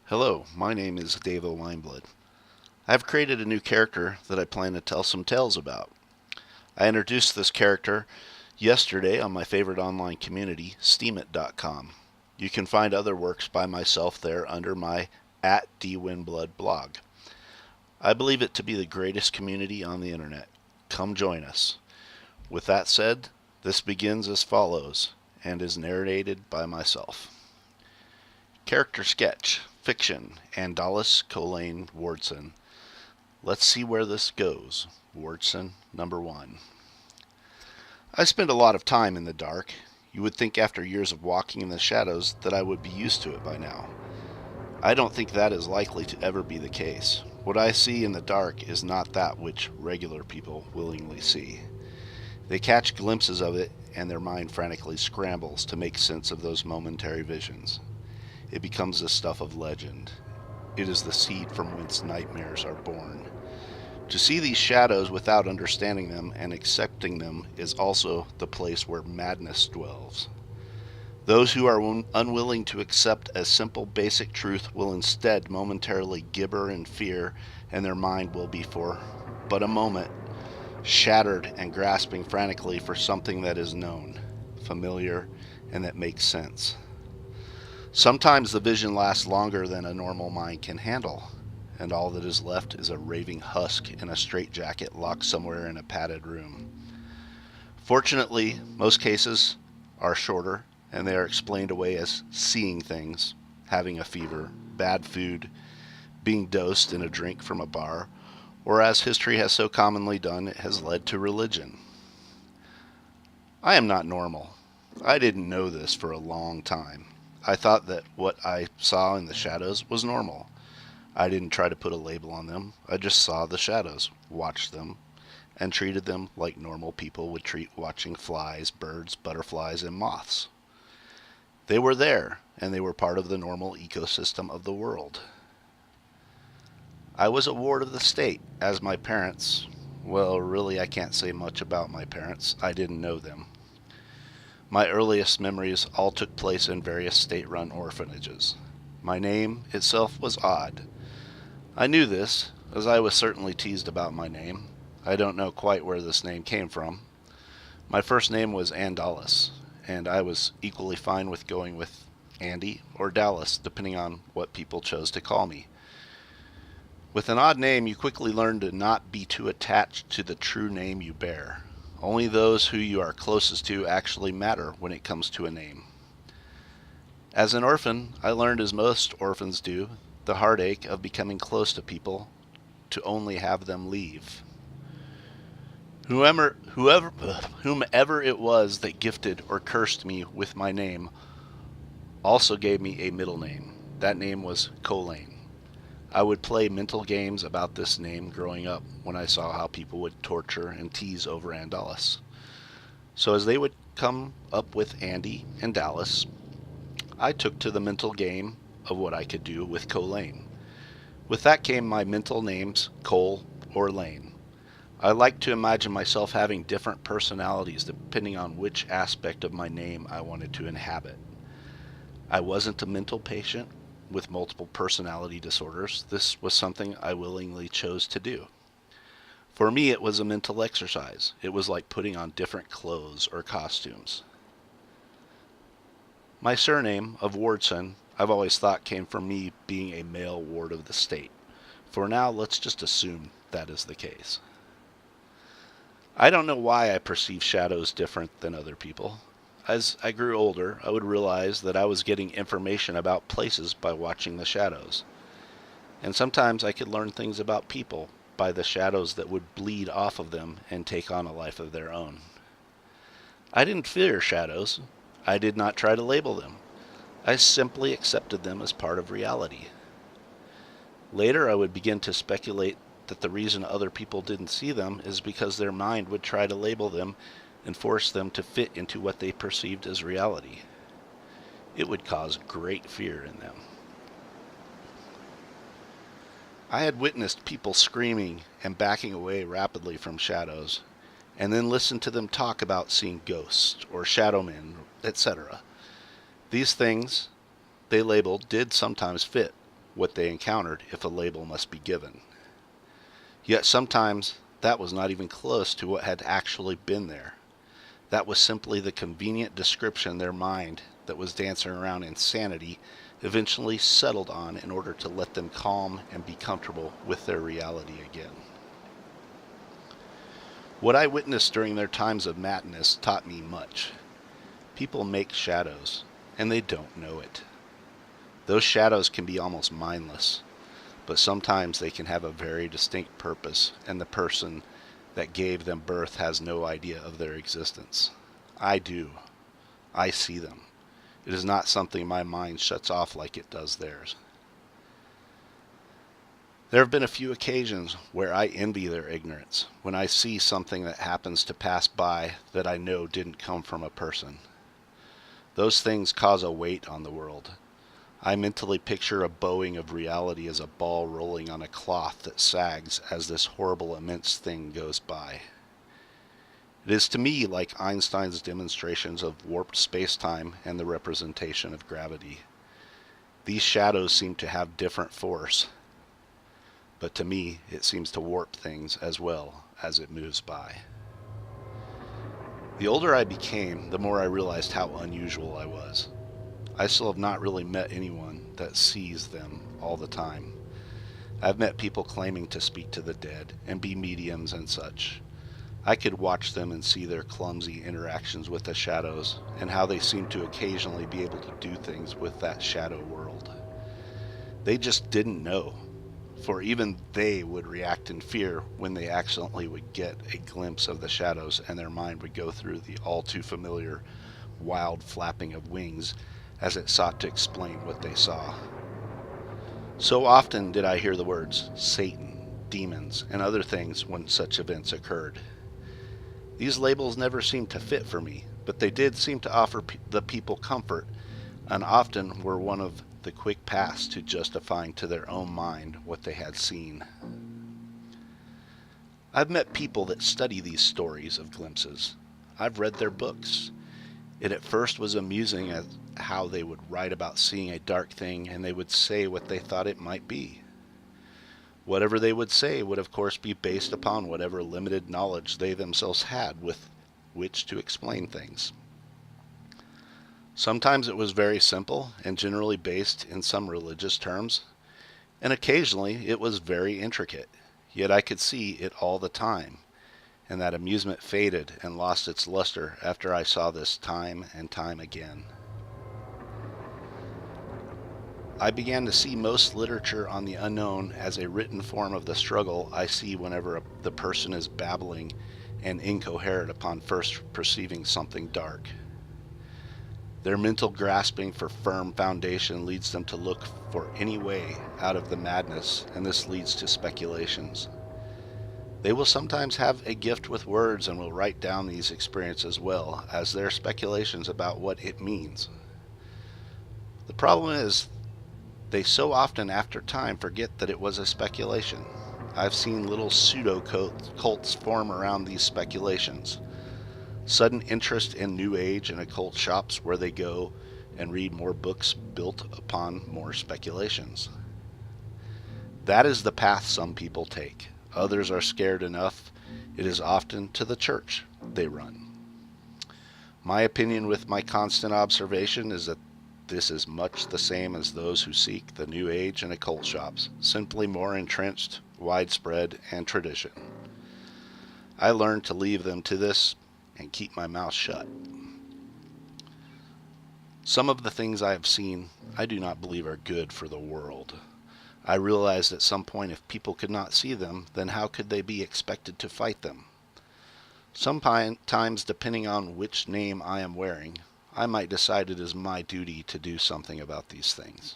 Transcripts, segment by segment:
Hello, my name is Deva Winblood. I have created a new character that I plan to tell some tales about. I introduced this character yesterday on my favorite online community, steamit.com. You can find other works by myself there under my @dwinblood blog. I believe it to be the greatest community on the internet. Come join us. With that said, this begins as follows and is narrated by myself. Character sketch, fiction, Andalus Colane Wardson. Let's see where this goes. Wardson number 1. I spend a lot of time in the dark. You would think after years of walking in the shadows that I would be used to it by now. I don't think that is likely to ever be the case. What I see in the dark is not that which regular people willingly see. They catch glimpses of it and their mind frantically scrambles to make sense of those momentary visions. It becomes the stuff of legend. It is the seed from whence nightmares are born. To see these shadows without understanding them and accepting them is also the place where madness dwells. Those who are unwilling to accept a simple basic truth will instead momentarily gibber in fear, and their mind will be for but a moment shattered and grasping frantically for something that is known, familiar, and that makes sense. Sometimes the vision lasts longer than a normal mind can handle, and all that is left is a raving husk in a straitjacket locked somewhere in a padded room. Fortunately, most cases are shorter, and they are explained away as seeing things, having a fever, bad food, being dosed in a drink from a bar, or as history has so commonly done, it has led to religion. I am not normal. I didn't know this for a long time. I thought that what I saw in the shadows was normal. I didn't try to put a label on them. I just saw the shadows, watched them, and treated them like normal people would treat watching flies, birds, butterflies, and moths. They were there, and they were part of the normal ecosystem of the world. I was a ward of the state, as my parents, well, really I can't say much about my parents. I didn't know them. My earliest memories all took place in various state-run orphanages. My name itself was odd. I knew this, as I was certainly teased about my name. I don't know quite where this name came from. My first name was Andalus, and I was equally fine with going with Andy or Dallas, depending on what people chose to call me. With an odd name, you quickly learn to not be too attached to the true name you bear. Only those who you are closest to actually matter when it comes to a name. As an orphan, I learned, as most orphans do, the heartache of becoming close to people to only have them leave. Whomever it was that gifted or cursed me with my name also gave me a middle name. That name was Colane. I would play mental games about this name growing up when I saw how people would torture and tease over Andalus. So as they would come up with Andy and Dallas, I took to the mental game of what I could do with Colane. With that came my mental names, Cole or Lane. I like to imagine myself having different personalities depending on which aspect of my name I wanted to inhabit. I wasn't a mental patient with multiple personality disorders. This was something I willingly chose to do. For me, it was a mental exercise. It was like putting on different clothes or costumes. My surname of Wardson, I've always thought came from me being a male ward of the state. For now, let's just assume that is the case. I don't know why I perceive shadows different than other people. As I grew older, I would realize that I was getting information about places by watching the shadows. And sometimes I could learn things about people by the shadows that would bleed off of them and take on a life of their own. I didn't fear shadows. I did not try to label them. I simply accepted them as part of reality. Later, I would begin to speculate that the reason other people didn't see them is because their mind would try to label them and force them to fit into what they perceived as reality. It would cause great fear in them. I had witnessed people screaming and backing away rapidly from shadows, and then listened to them talk about seeing ghosts or shadow men, etc. These things they labeled did sometimes fit, what they encountered if a label must be given. Yet sometimes that was not even close to what had actually been there. That was simply the convenient description their mind that was dancing around insanity eventually settled on in order to let them calm and be comfortable with their reality again. What I witnessed during their times of madness taught me much. People make shadows, and they don't know it. Those shadows can be almost mindless, but sometimes they can have a very distinct purpose, and the person that gave them birth has no idea of their existence. I do. I see them. It is not something my mind shuts off like it does theirs. There have been a few occasions where I envy their ignorance, when I see something that happens to pass by that I know didn't come from a person. Those things cause a weight on the world. I mentally picture a bowing of reality as a ball rolling on a cloth that sags as this horrible, immense thing goes by. It is to me like Einstein's demonstrations of warped space-time and the representation of gravity. These shadows seem to have different force, but to me it seems to warp things as well as it moves by. The older I became, the more I realized how unusual I was. I still have not really met anyone that sees them all the time. I've met people claiming to speak to the dead and be mediums and such. I could watch them and see their clumsy interactions with the shadows and how they seem to occasionally be able to do things with that shadow world. They just didn't know, for even they would react in fear when they accidentally would get a glimpse of the shadows, and their mind would go through the all too familiar wild flapping of wings as it sought to explain what they saw. So often did I hear the words Satan, demons, and other things when such events occurred. These labels never seemed to fit for me, but they did seem to offer the people comfort, and often were one of the quick paths to justifying to their own mind what they had seen. I've met people that study these stories of glimpses. I've read their books. It at first was amusing as how they would write about seeing a dark thing, and they would say what they thought it might be. Whatever they would say would of course be based upon whatever limited knowledge they themselves had with which to explain things. Sometimes it was very simple and generally based in some religious terms, and occasionally it was very intricate, yet I could see it all the time, and that amusement faded and lost its luster after I saw this time and time again. I began to see most literature on the unknown as a written form of the struggle I see whenever the person is babbling and incoherent upon first perceiving something dark. Their mental grasping for firm foundation leads them to look for any way out of the madness, and this leads to speculations. They will sometimes have a gift with words and will write down these experiences well as their speculations about what it means. The problem is, they so often after time forget that it was a speculation. I've seen little pseudo-cults form around these speculations. Sudden interest in New Age and occult shops where they go and read more books built upon more speculations. That is the path some people take. Others are scared enough. It is often to the church they run. My opinion with my constant observation is that this is much the same as those who seek the New Age and occult shops, simply more entrenched, widespread, and tradition. I learned to leave them to this and keep my mouth shut. Some of the things I have seen, I do not believe are good for the world. I realized at some point if people could not see them, then how could they be expected to fight them? Sometimes, depending on which name I am wearing, I might decide it is my duty to do something about these things.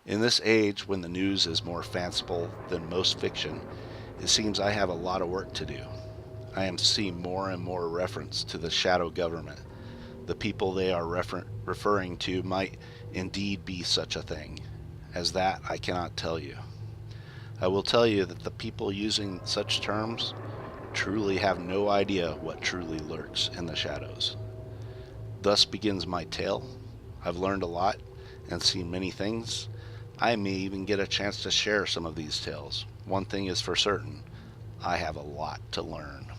In this age, when the news is more fanciful than most fiction, it seems I have a lot of work to do. I am seeing more and more reference to the shadow government. The people they are referring to might indeed be such a thing. As that, I cannot tell you. I will tell you that the people using such terms truly have no idea what truly lurks in the shadows. Thus begins my tale. I've learned a lot and seen many things I may even get a chance to share some of these tales. One thing is for certain, I have a lot to learn.